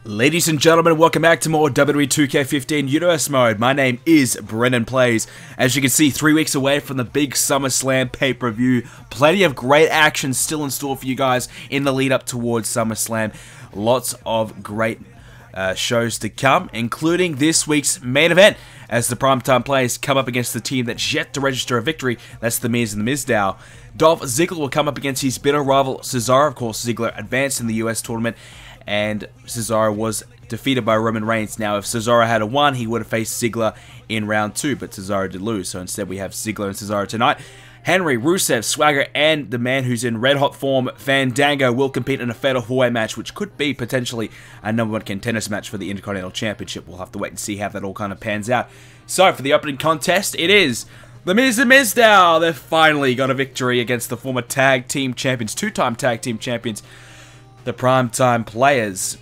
Ladies and gentlemen, welcome back to more WWE 2k15 Universe Mode. My name is BrendenPlayz. As you can see, 3 weeks away from the big Summerslam pay-per-view. Plenty of great action still in store for you guys in the lead up towards Summerslam. Lots of great shows to come, including this week's main event, as the Primetime Players come up against the team that's yet to register a victory. That's the Miz and the Mizdow. Dolph Ziggler will come up against his bitter rival Cesaro. Of course, Ziggler advanced in the US tournament, and Cesaro was defeated by Roman Reigns. Now, if Cesaro had won, he would have faced Ziggler in round 2, but Cesaro did lose, so instead we have Ziggler and Cesaro tonight. Henry, Rusev, Swagger, and the man who's in red-hot form, Fandango, will compete in a fatal 4-way match, which could be potentially a #1 contenders match for the Intercontinental Championship. We'll have to wait and see how that all kind of pans out. So, for the opening contest, it is the Miz and Mizdow. They've finally got a victory against the former tag team champions, 2-time tag team champions, the Primetime Players.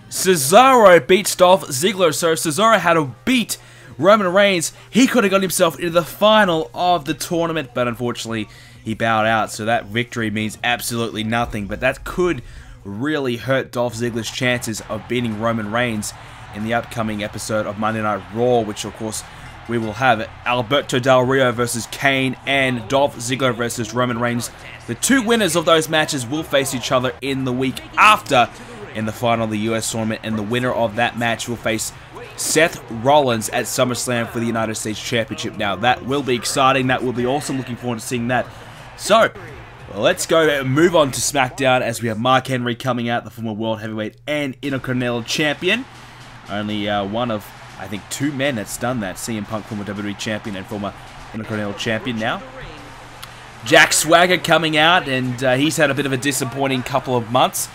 Cesaro beats Dolph Ziggler, so if Cesaro had to beat Roman Reigns, he could have got himself into the final of the tournament, but unfortunately he bowed out, so that victory means absolutely nothing. But that could really hurt Dolph Ziggler's chances of beating Roman Reigns in the upcoming episode of Monday Night Raw, which of course we will have Alberto Del Rio versus Kane and Dolph Ziggler versus Roman Reigns. The two winners of those matches will face each other in the week after in the final of the US tournament, and the winner of that match will face Seth Rollins at SummerSlam for the United States Championship. Now, that will be exciting. That will be awesome. Looking forward to seeing that. So, let's go and move on to Smackdown, as we have Mark Henry coming out, the former World Heavyweight and Intercontinental Champion. Only one of, I think, 2 men that's done that. CM Punk, former WWE Champion and former Intercontinental Champion now. Jack Swagger coming out, and he's had a bit of a disappointing couple of months.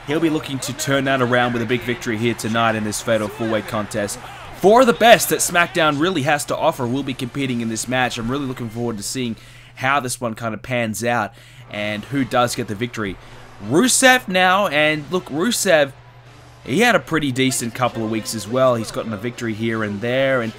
He'll be looking to turn that around with a big victory here tonight in this fatal 4-way contest. 4 of the best that SmackDown really has to offer will be competing in this match. I'm really looking forward to seeing how this one kind of pans out and who does get the victory. Rusev now, and look, Rusev, he had a pretty decent couple of weeks as well. He's gotten a victory here and there, and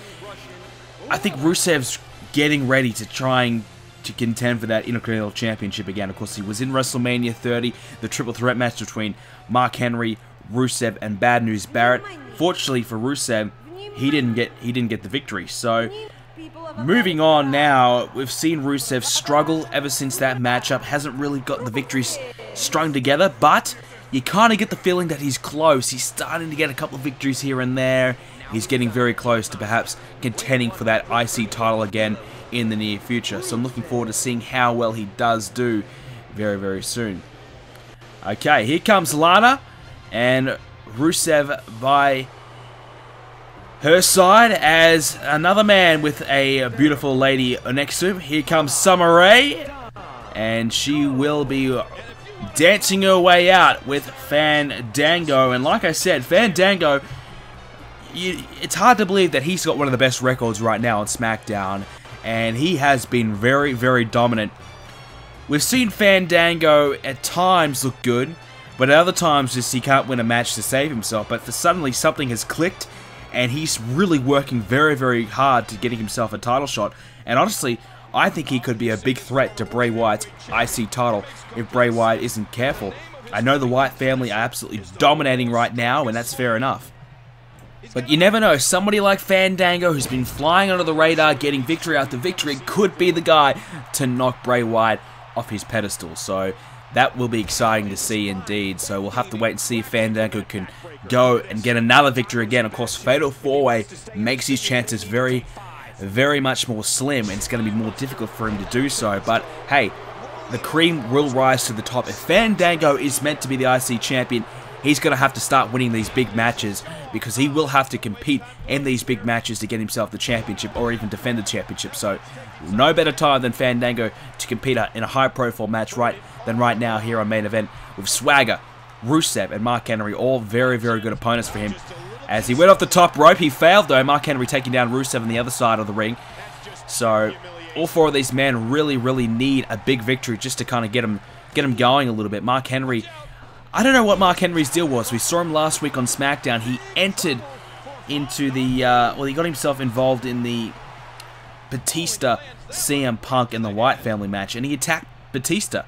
I think Rusev's getting ready to try to contend for that Intercontinental Championship again. Of course, he was in WrestleMania 30, the triple threat match between Mark Henry, Rusev, and Bad News Barrett. Fortunately for Rusev, he didn't get the victory. So, moving on now, we've seen Rusev struggle ever since that matchup. Hasn't really got the victories strung together, but you kind of get the feeling that he's close. He's starting to get a couple of victories here and there. He's getting very close to perhaps contending for that IC title again in the near future. So I'm looking forward to seeing how well he does do very, very soon. Okay, here comes Lana, and Rusev by her side as another man with a beautiful lady next to him. Here comes Summer Rae, and she will be dancing her way out with Fandango. And like I said, Fandango, it's hard to believe that he's got one of the best records right now on SmackDown, and he has been very, very dominant. We've seen Fandango at times look good, but at other times just he can't win a match to save himself. But suddenly something has clicked, and he's really working very, very hard to getting himself a title shot. And honestly, I think he could be a big threat to Bray Wyatt's IC title if Bray Wyatt isn't careful. I know the Wyatt family are absolutely dominating right now, and that's fair enough. But you never know, somebody like Fandango, who's been flying under the radar, getting victory after victory, could be the guy to knock Bray Wyatt off his pedestal. So that will be exciting to see indeed. So we'll have to wait and see if Fandango can go and get another victory again. Of course, fatal 4-way makes his chances very, very much more slim, and it's going to be more difficult for him to do so. But hey, the cream will rise to the top. If Fandango is meant to be the IC champion, he's going to have to start winning these big matches, because he will have to compete in these big matches to get himself the championship or even defend the championship. So no better time than Fandango to compete in a high-profile match right now here on Main Event, with Swagger, Rusev, and Mark Henry, all very, very good opponents for him. As he went off the top rope, he failed though, Mark Henry taking down Rusev on the other side of the ring. So all 4 of these men really, really need a big victory just to kind of get him going a little bit. Mark Henry, I don't know what Mark Henry's deal was. We saw him last week on SmackDown. He entered into the, well, he got himself involved in the Batista, CM Punk, and the Wyatt family match, and he attacked Batista.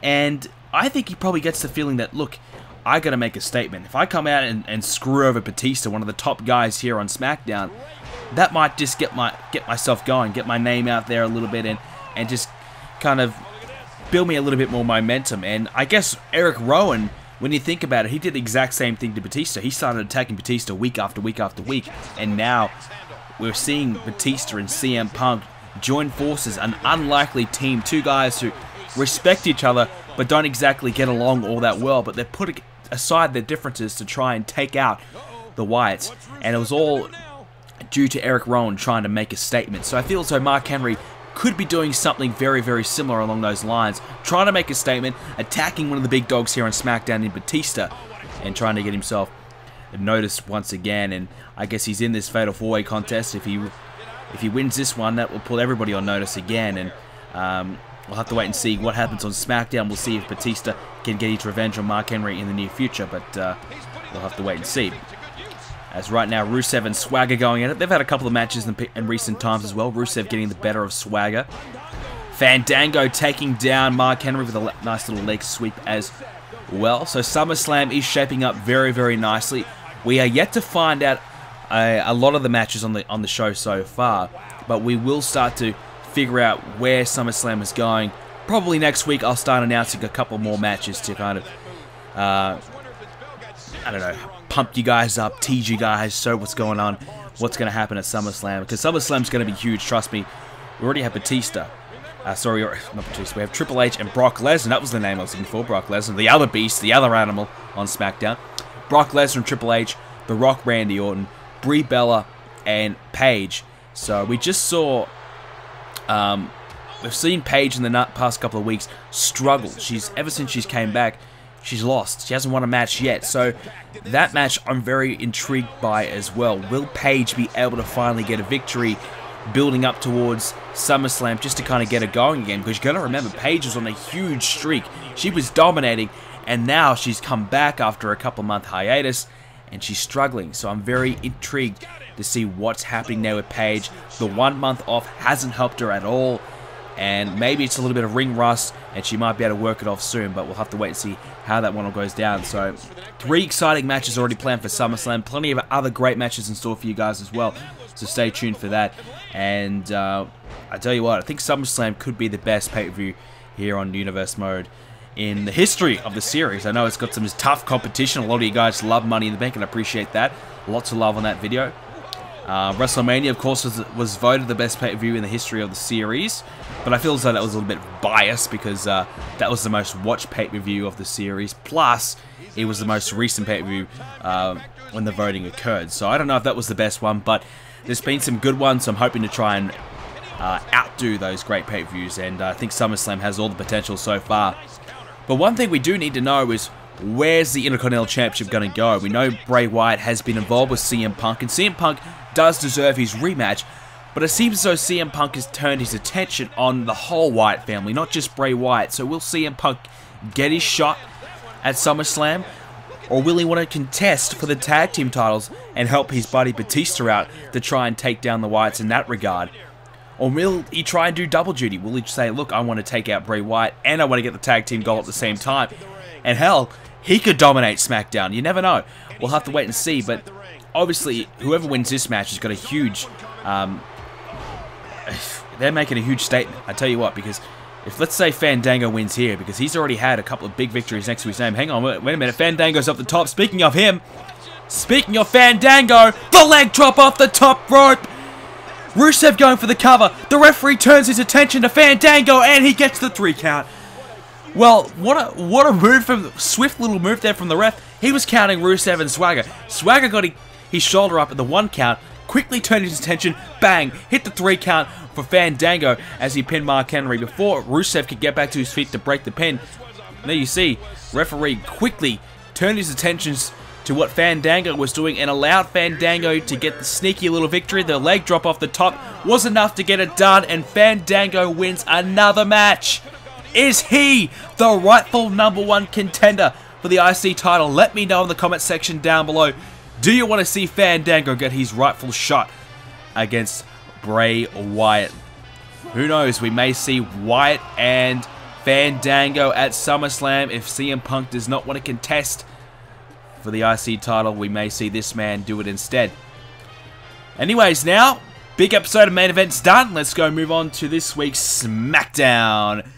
And I think he probably gets the feeling that, look, I gotta make a statement. If I come out and screw over Batista, one of the top guys here on SmackDown, that might just get myself going, get my name out there a little bit, and just kind of build me a little bit more momentum. And I guess Eric Rowan, when you think about it, he did the exact same thing to Batista. He started attacking Batista week after week after week, and now we're seeing Batista and CM Punk join forces, an unlikely team, two guys who respect each other but don't exactly get along all that well, but they're putting aside their differences to try and take out the Wyatts, and it was all due to Eric Rowan trying to make a statement. So I feel as though Mark Henry could be doing something very, very similar along those lines, trying to make a statement, attacking one of the big dogs here on SmackDown in Batista, and trying to get himself noticed once again. And I guess he's in this Fatal 4-Way contest. If he wins this one, that will put everybody on notice again, and we'll have to wait and see what happens on SmackDown. We'll see if Batista can get his revenge on Mark Henry in the near future, but we'll have to wait and see. As right now, Rusev and Swagger going at it. They've had a couple of matches in recent times as well. Rusev getting the better of Swagger. Fandango taking down Mark Henry with a nice little leg sweep as well. So SummerSlam is shaping up very, very nicely. We are yet to find out a lot of the matches on the show so far, but we will start to figure out where SummerSlam is going. Probably next week I'll start announcing a couple more matches to kind of, I don't know, pump you guys up, tease you guys, show what's going on, what's going to happen at SummerSlam, because SummerSlam's going to be huge, trust me. We already have Batista. Sorry, not Batista, we have Triple H and Brock Lesnar. That was the name I was looking for, Brock Lesnar. The other beast, the other animal on SmackDown. Brock Lesnar and Triple H, The Rock, Randy Orton, Brie Bella, and Paige. So we just saw... we've seen Paige in the past couple of weeks struggle. Ever since she's came back, she's lost. She hasn't won a match yet. So that match I'm very intrigued by as well. Will Paige be able to finally get a victory building up towards SummerSlam just to kind of get her going again? Because you've got to remember, Paige was on a huge streak. She was dominating, and now she's come back after a couple-month hiatus, and she's struggling. So I'm very intrigued to see what's happening there with Paige. The 1 month off hasn't helped her at all, and maybe it's a little bit of ring rust, and she might be able to work it off soon, but we'll have to wait and see how that one all goes down. So 3 exciting matches already planned for SummerSlam. Plenty of other great matches in store for you guys as well, so stay tuned for that. And I tell you what, I think SummerSlam could be the best pay-per-view here on Universe Mode in the history of the series. I know it's got some tough competition. A lot of you guys love Money in the Bank, and I appreciate that. Lots of love on that video. WrestleMania, of course, was voted the best pay-per-view in the history of the series, but I feel as though that was a little bit biased because that was the most watched pay-per-view of the series, plus it was the most recent pay-per-view when the voting occurred. So I don't know if that was the best one, but there's been some good ones, so I'm hoping to try and outdo those great pay-per-views, and I think SummerSlam has all the potential so far. But one thing we do need to know is, where's the Intercontinental Championship going to go? We know Bray Wyatt has been involved with CM Punk, and CM Punk does deserve his rematch, but it seems as though CM Punk has turned his attention on the whole Wyatt family, not just Bray Wyatt. So will CM Punk get his shot at SummerSlam, or will he want to contest for the tag team titles and help his buddy Batista out to try and take down the Wyatts in that regard? Or will he try and do double duty? Will he say, look, I want to take out Bray Wyatt and I want to get the tag team goal at the same time? And hell, he could dominate SmackDown. You never know. We'll have to wait and see, but obviously, whoever wins this match has got a huge... they're making a huge statement, I tell you what, because if, let's say, Fandango wins here, because he's already had a couple of big victories next to his name. Hang on, wait a minute. Fandango's up the top. Speaking of him, speaking of Fandango, the leg drop off the top rope. Rusev going for the cover. The referee turns his attention to Fandango, and he gets the 3 count. Well, what a move from swift little move there from the ref. He was counting Rusev and Swagger. Swagger got his shoulder up at the 1 count, quickly turned his attention, bang, hit the 3 count for Fandango as he pinned Mark Henry before Rusev could get back to his feet to break the pin. And there you see, referee quickly turned his attentions to what Fandango was doing and allowed Fandango to get the sneaky little victory. The leg drop off the top was enough to get it done, and Fandango wins another match. Is he the rightful #1 contender for the IC title? Let me know in the comment section down below. Do you want to see Fandango get his rightful shot against Bray Wyatt? Who knows, we may see Wyatt and Fandango at SummerSlam if CM Punk does not want to contest for the IC title, we may see this man do it instead. Anyways, now, big episode of main events done. Let's go move on to this week's SmackDown.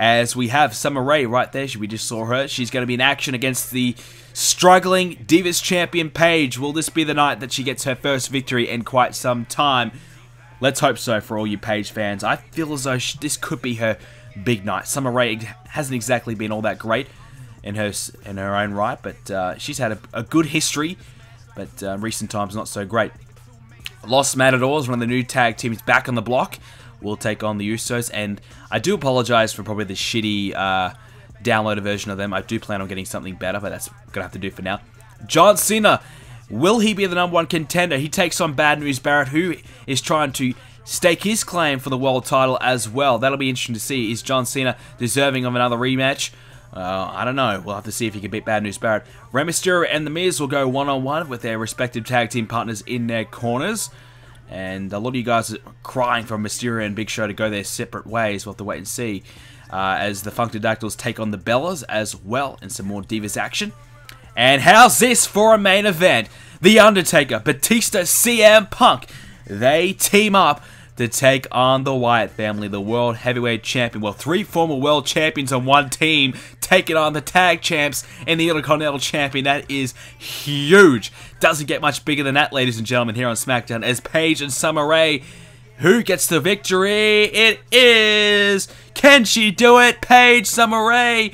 As we have Summer Rae right there. We just saw her. She's going to be in action against the struggling Divas Champion Paige. Will this be the night that she gets her first victory in quite some time? Let's hope so for all you Paige fans. I feel as though this could be her big night. Summer Rae hasn't exactly been all that great in her own right, but she's had a good history, but recent times not so great. Los Matadors, one of the new tag teams back on the block, will take on the Usos, and I do apologize for probably the shitty downloader version of them. I do plan on getting something better, but that's gonna have to do for now. John Cena, will he be the #1 contender? He takes on Bad News Barrett, who is trying to stake his claim for the world title as well. That'll be interesting to see. Is John Cena deserving of another rematch? I don't know. We'll have to see if he can beat Bad News Barrett. Rey Mysterio and The Miz will go one-on-one with their respective tag team partners in their corners. And a lot of you guys are crying for Mysterio and Big Show to go their separate ways. We'll have to wait and see. As the Funkadactyls take on the Bellas as well in some more Divas action. And how's this for a main event? The Undertaker, Batista, CM Punk. They team up to take on the Wyatt family, the World Heavyweight Champion. Well, 3 former World Champions on one team taking on the Tag Champs and the Intercontinental Champion. That is huge. Doesn't get much bigger than that, ladies and gentlemen, here on SmackDown. As Paige and Summer Rae, who gets the victory? It is... Can she do it? Paige, Summer Rae.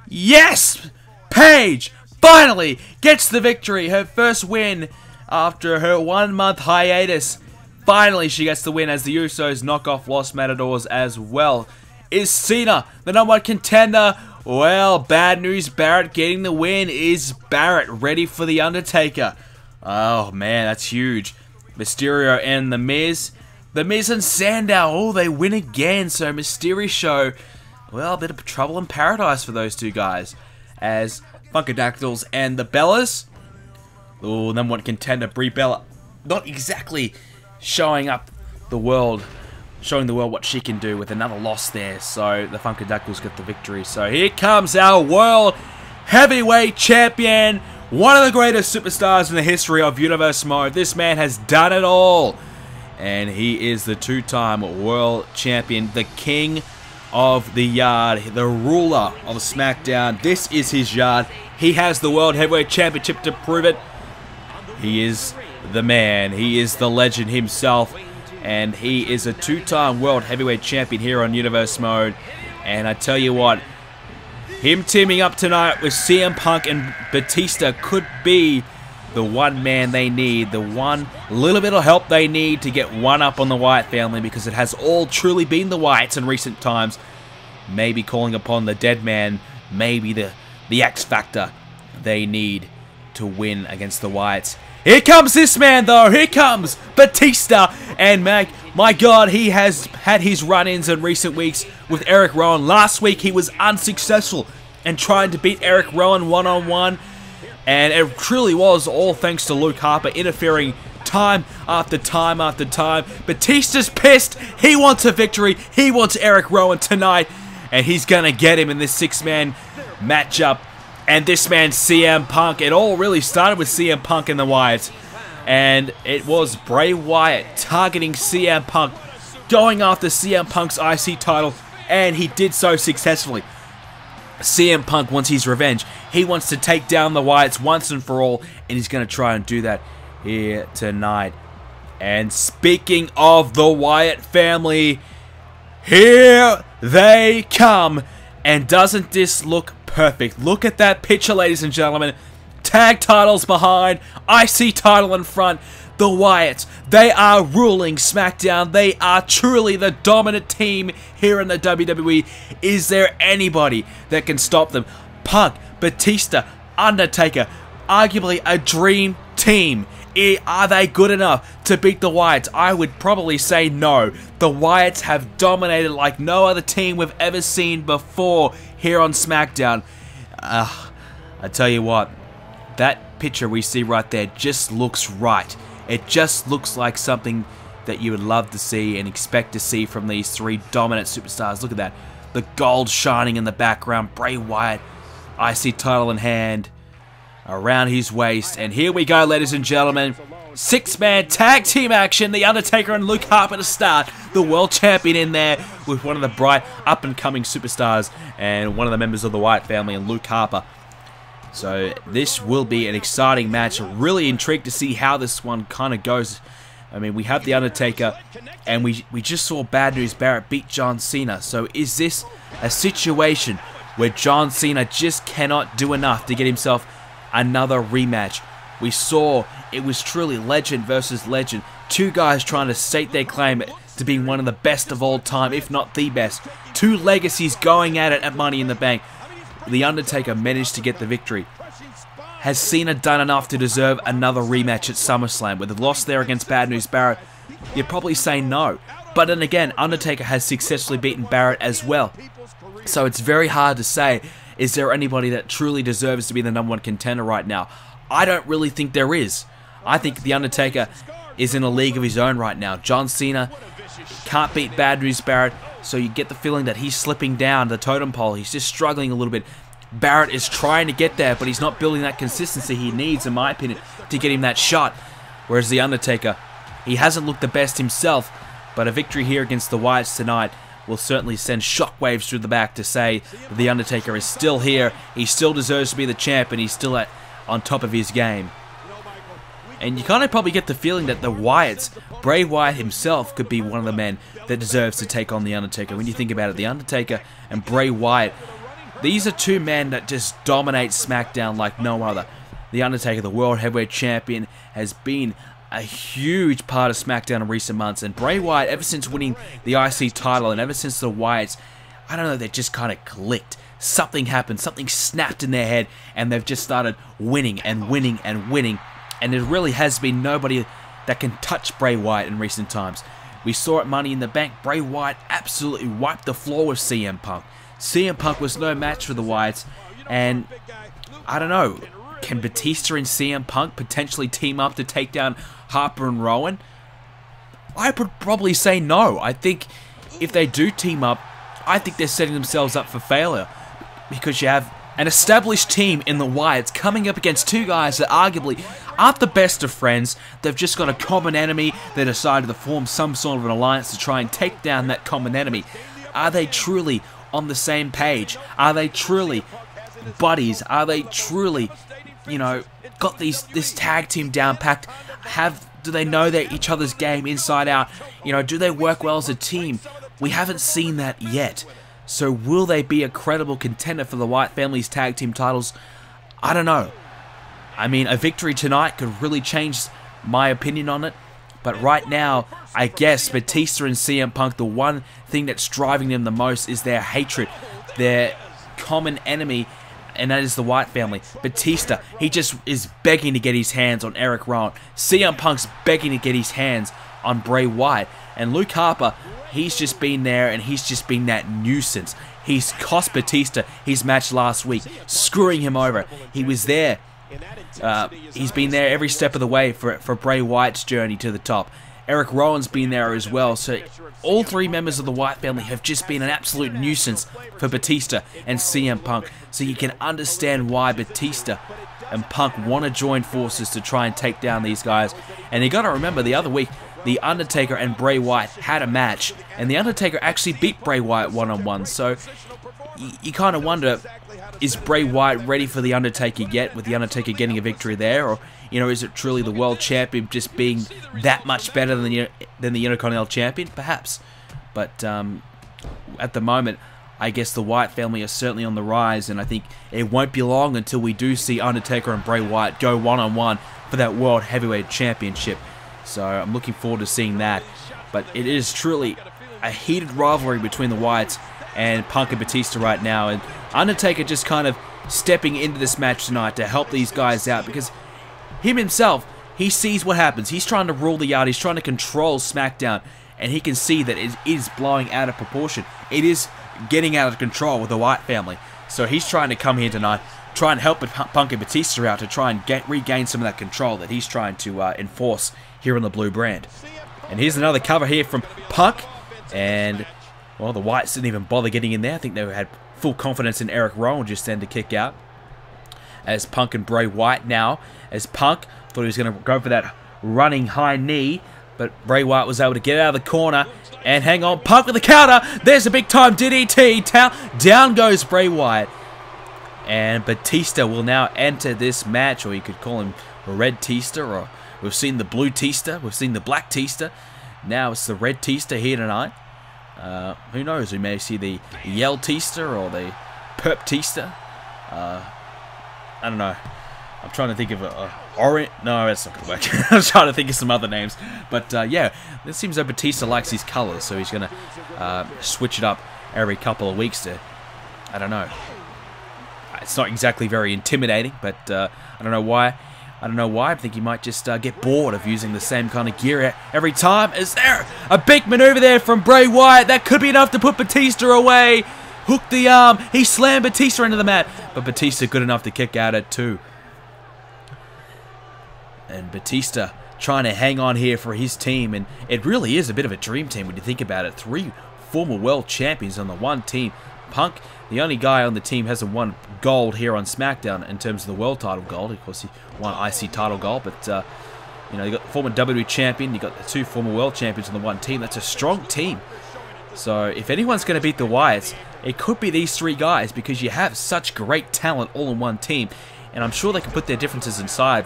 Yes! Paige finally gets the victory. Her first win after her 1-month hiatus. Finally, she gets the win as the Usos knock off Los Matadors as well. Is Cena the #1 contender? Well, Bad News Barrett getting the win. Is Barrett ready for The Undertaker? Oh, man, that's huge. Mysterio and The Miz. The Miz and Sandow, oh, they win again. So, Mysterio Show, well, a bit of trouble in paradise for those two guys. As Funkadactyls and the Bellas. Oh, #1 contender, Brie Bella. Not exactly showing the world what she can do with another loss there. So the Funkadactyls get the victory. So here comes our World Heavyweight Champion, one of the greatest superstars in the history of Universe Mode. This man has done it all, and he is the 2-time World Champion, the King of the Yard, the ruler of SmackDown. This is his yard. He has the World Heavyweight Championship to prove it. He is the man. He is the legend himself. And he is a 2-time World Heavyweight Champion here on Universe Mode. And I tell you what, him teaming up tonight with CM Punk and Batista could be the one man they need. The one little bit of help they need to get one up on the Wyatt family. Because it has all truly been the Wyatts in recent times. Maybe calling upon the dead man. Maybe the X Factor they need to win against the Wyatts. Here comes this man, though. Here comes Batista. And my God, he has had his run-ins in recent weeks with Eric Rowan. Last week, he was unsuccessful in trying to beat Eric Rowan one-on-one. And it truly was all thanks to Luke Harper interfering time after time after time. Batista's pissed. He wants a victory. He wants Eric Rowan tonight. And he's going to get him in this 6-man matchup. And this man, CM Punk, it all really started with CM Punk and the Wyatts. And it was Bray Wyatt targeting CM Punk, going after CM Punk's IC title, and he did so successfully. CM Punk wants his revenge. He wants to take down the Wyatts once and for all, and he's going to try and do that here tonight. And speaking of the Wyatt family, here they come. And doesn't this look perfect? Look at that picture, ladies and gentlemen. Tag titles behind, IC title in front. The Wyatts, they are ruling SmackDown. They are truly the dominant team here in the WWE. Is there anybody that can stop them? Punk, Batista, Undertaker, arguably a dream team. Are they good enough to beat the Wyatts? I would probably say no. The Wyatts have dominated like no other team we've ever seen before here on SmackDown. I tell you what, that picture we see right there just looks right. It just looks like something that you would love to see and expect to see from these 3 dominant superstars. Look at that. The gold shining in the background. Bray Wyatt, IC title in hand. around his waist. And here we go, ladies and gentlemen. 6-man tag team action. The Undertaker and Luke Harper to start. The world champion in there with one of the bright up-and-coming superstars and one of the members of the Wyatt family, and Luke Harper. So this will be an exciting match. Really intrigued to see how this one kind of goes. I mean, we have the Undertaker, and we just saw Bad News Barrett beat John Cena. So is this a situation where John Cena just cannot do enough to get himself another rematch? We saw it was truly legend versus legend. Two guys trying to state their claim to being one of the best of all time, if not the best. Two legacies going at it at Money in the Bank. The Undertaker managed to get the victory. Has Cena done enough to deserve another rematch at SummerSlam? With the loss there against Bad News Barrett, you'd probably say no. But then again, Undertaker has successfully beaten Barrett as well. So it's very hard to say, is there anybody that truly deserves to be the #1 contender right now? I don't really think there is. I think The Undertaker is in a league of his own right now. John Cena can't beat Bad News Barrett, so you get the feeling that he's slipping down the totem pole. He's just struggling a little bit. Barrett is trying to get there, but he's not building that consistency he needs, in my opinion, to get him that shot. Whereas The Undertaker, he hasn't looked the best himself, but a victory here against the Wyatts tonight will certainly send shockwaves through the back to say that The Undertaker is still here. He still deserves to be the champ, and he's still on top of his game. And you kind of probably get the feeling that the Wyatts, Bray Wyatt himself, could be one of the men that deserves to take on The Undertaker. When you think about it, The Undertaker and Bray Wyatt, these are two men that just dominate SmackDown like no other. The Undertaker, the World Heavyweight Champion, has been a huge part of SmackDown in recent months. And Bray Wyatt, ever since winning the IC title and ever since the Wyatts, I don't know, they just kind of clicked. Something happened, something snapped in their head, and they've just started winning and winning and winning. And there really has been nobody that can touch Bray Wyatt in recent times. We saw at Money in the Bank, Bray Wyatt absolutely wiped the floor with CM Punk. CM Punk was no match for the Wyatts, and I don't know, can Batista and CM Punk potentially team up to take down Harper and Rowan? I would probably say no. I think if they do team up, I think they're setting themselves up for failure, because you have an established team in the Wyatts coming up against two guys that arguably aren't the best of friends. They've just got a common enemy. They decided to form some sort of an alliance to try and take down that common enemy. Are they truly on the same page? Are they truly buddies? Are they truly, you know, got this tag team down packed? Do they know each other's game inside out? You know, do they work well as a team? We haven't seen that yet. So will they be a credible contender for the Wyatt family's tag team titles? I don't know. I mean, a victory tonight could really change my opinion on it. But right now, I guess Batista and CM Punk, the one thing that's driving them the most is their hatred, their common enemy, and that is the Wyatt family. Batista, he just is begging to get his hands on Eric Rowan. CM Punk's begging to get his hands on Bray Wyatt. And Luke Harper, he's just been there, and he's just been that nuisance. He's cost Batista his match last week, screwing him over. He was there. He's been there every step of the way for Bray Wyatt's journey to the top. Eric Rowan's been there as well. So all three members of the Wyatt family have just been an absolute nuisance for Batista and CM Punk. So you can understand why Batista and Punk want to join forces to try and take down these guys. And you got to remember, the other week, The Undertaker and Bray Wyatt had a match, and The Undertaker actually beat Bray Wyatt one-on-one. So you kind of wonder, is Bray Wyatt ready for The Undertaker yet, with The Undertaker getting a victory there? Or, you know, is it truly the world champion just being that much better than the Intercontinental Champion? Perhaps. But at the moment, I guess the Wyatt family are certainly on the rise, and I think it won't be long until we do see Undertaker and Bray Wyatt go one-on-one for that World Heavyweight Championship. So I'm looking forward to seeing that. But it is truly a heated rivalry between the Wyatts and Punk and Batista right now. And Undertaker just kind of stepping into this match tonight to help these guys out, because him himself, he sees what happens. He's trying to rule the yard. He's trying to control SmackDown. And he can see that it is blowing out of proportion. It is getting out of control with the Wyatt family. So he's trying to come here tonight, try and help Punk and Batista out to try and regain some of that control that he's trying to enforce here on the blue brand. And here's another cover here from Punk. And, well, the Wyatts didn't even bother getting in there. I think they had full confidence in Eric Rowan just then to kick out. as Punk and Bray Wyatt now. As Punk thought he was going to go for that running high knee, but Bray Wyatt was able to get out of the corner. And hang on, Punk with the counter. There's a big time DDT. Down goes Bray Wyatt. And Batista will now enter this match, or you could call him Red Tista, or we've seen the Blue Tista, we've seen the Black Tista. Now it's the Red Tista here tonight. Who knows, we may see the Yell Tista or the Perp Tista. I don't know. I'm trying to think of orange. No, that's not going to work. I was trying to think of some other names. But yeah, it seems like Batista likes his colors, so he's going to switch it up every couple of weeks to, I don't know. It's not exactly very intimidating, but I don't know why. I think he might just get bored of using the same kind of gear every time. Is there a big maneuver there from Bray Wyatt? That could be enough to put Batista away. Hook the arm. He slammed Batista into the mat, but Batista good enough to kick out at 2. And Batista trying to hang on here for his team, and it really is a bit of a dream team when you think about it. 3 former world champions on the one team. Punk, the only guy on the team, hasn't won gold here on SmackDown in terms of the world title gold. Of course, he won IC title gold, but you know, you got the former WWE champion, you got the 2 former world champions on the one team. That's a strong team. So if anyone's going to beat the Wyatts, it could be these 3 guys, because you have such great talent all in one team, and I'm sure they can put their differences aside,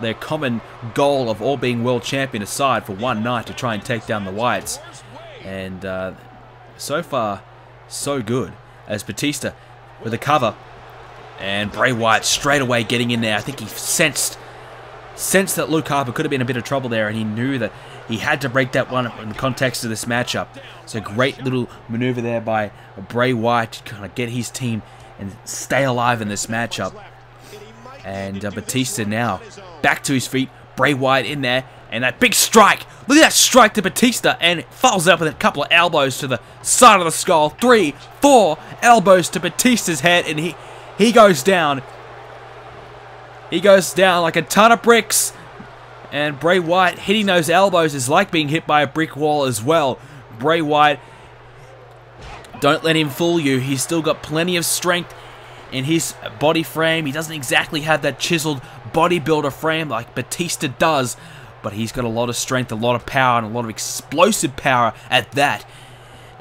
their common goal of all being world champion aside for one night to try and take down the Wyatts. And so far, so good. As Batista with a cover, and Bray Wyatt straight away getting in there. I think he sensed that Luke Harper could have been in a bit of trouble there, and he knew that he had to break that one in the context of this matchup. So great little maneuver there by Bray Wyatt to kind of get his team and stay alive in this matchup. And Batista now back to his feet. Bray Wyatt in there, and that big strike. Look at that strike to Batista, and it follows up with a couple of elbows to the side of the skull. 3, 4 elbows to Batista's head, and he goes down. He goes down like a ton of bricks. And Bray Wyatt hitting those elbows is like being hit by a brick wall as well. Bray Wyatt, don't let him fool you. He's still got plenty of strength in his body frame. He doesn't exactly have that chiseled bodybuilder frame like Batista does, but he's got a lot of strength, a lot of power, and a lot of explosive power at that.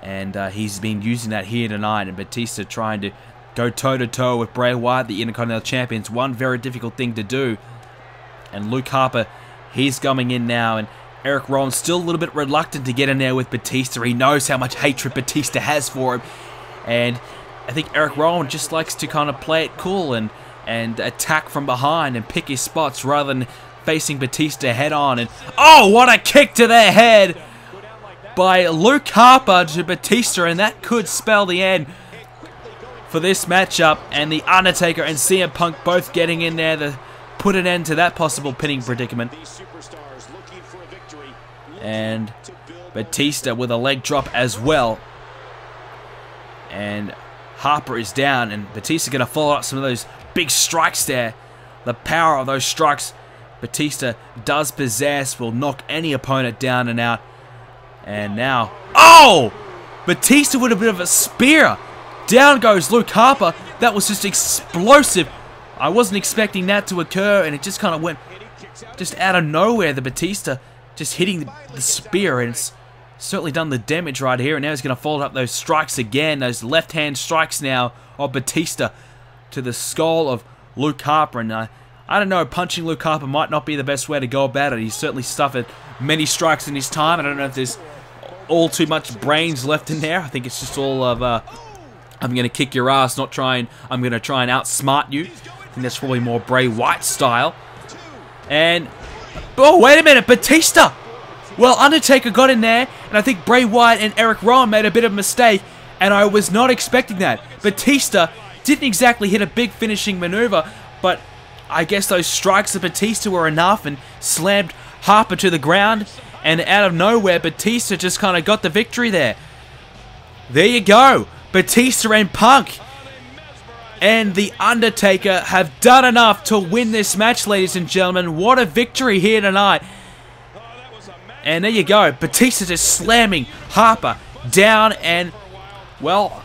And he's been using that here tonight. And Batista trying to go toe-to-toe with Bray Wyatt, the Intercontinental Champions. One very difficult thing to do. And Luke Harper, he's coming in now. And Eric Rowan's still a little bit reluctant to get in there with Batista. He knows how much hatred Batista has for him. And I think Eric Rowan just likes to kind of play it cool and attack from behind and pick his spots rather than facing Batista head on. And oh, what a kick to their head by Luke Harper to Batista, and that could spell the end for this matchup. And the Undertaker and CM Punk both getting in there to put an end to that possible pinning predicament. And Batista with a leg drop as well. And Harper is down, and Batista going to follow up some of those big strikes there. The power of those strikes Batista does possess will knock any opponent down and out. And now, oh! Batista with a bit of a spear. Down goes Luke Harper. That was just explosive. I wasn't expecting that to occur, and it just kind of went just out of nowhere. The Batista just hitting the spear, and it's certainly done the damage right here. And now he's going to follow up those strikes again, those left-hand strikes now of Batista to the skull of Luke Harper. And I don't know, punching Luke Harper might not be the best way to go about it. He's certainly suffered many strikes in his time. I don't know if there's all too much brains left in there. I think it's just all of, I'm going to kick your ass, I'm going to try and outsmart you. I think that's probably more Bray Wyatt style. And, oh, wait a minute, Batista! Well, Undertaker got in there, and I think Bray Wyatt and Eric Rowan made a bit of a mistake, and I was not expecting that. Batista didn't exactly hit a big finishing maneuver, but I guess those strikes of Batista were enough and slammed Harper to the ground, and out of nowhere, Batista just kind of got the victory there. There you go. Batista and Punk and The Undertaker have done enough to win this match, ladies and gentlemen. What a victory here tonight. And there you go. Batista just slamming Harper down, and, well,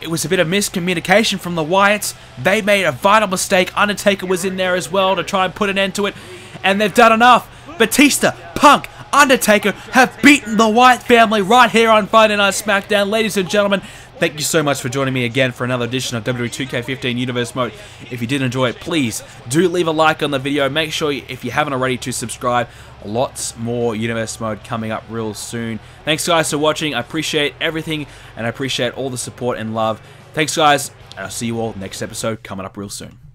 it was a bit of miscommunication from the Wyatts. They made a vital mistake. Undertaker was in there as well to try and put an end to it, and they've done enough. Batista, Punk, Undertaker have beaten the Wyatt family right here on Friday Night SmackDown. Ladies and gentlemen, thank you so much for joining me again for another edition of WWE 2k15 Universe Mode. If you did enjoy it, please do leave a like on the video. Make sure, if you haven't already, to subscribe. Lots more Universe Mode coming up real soon. Thanks, guys, for watching. I appreciate everything, and I appreciate all the support and love. Thanks, guys, and I'll see you all next episode coming up real soon.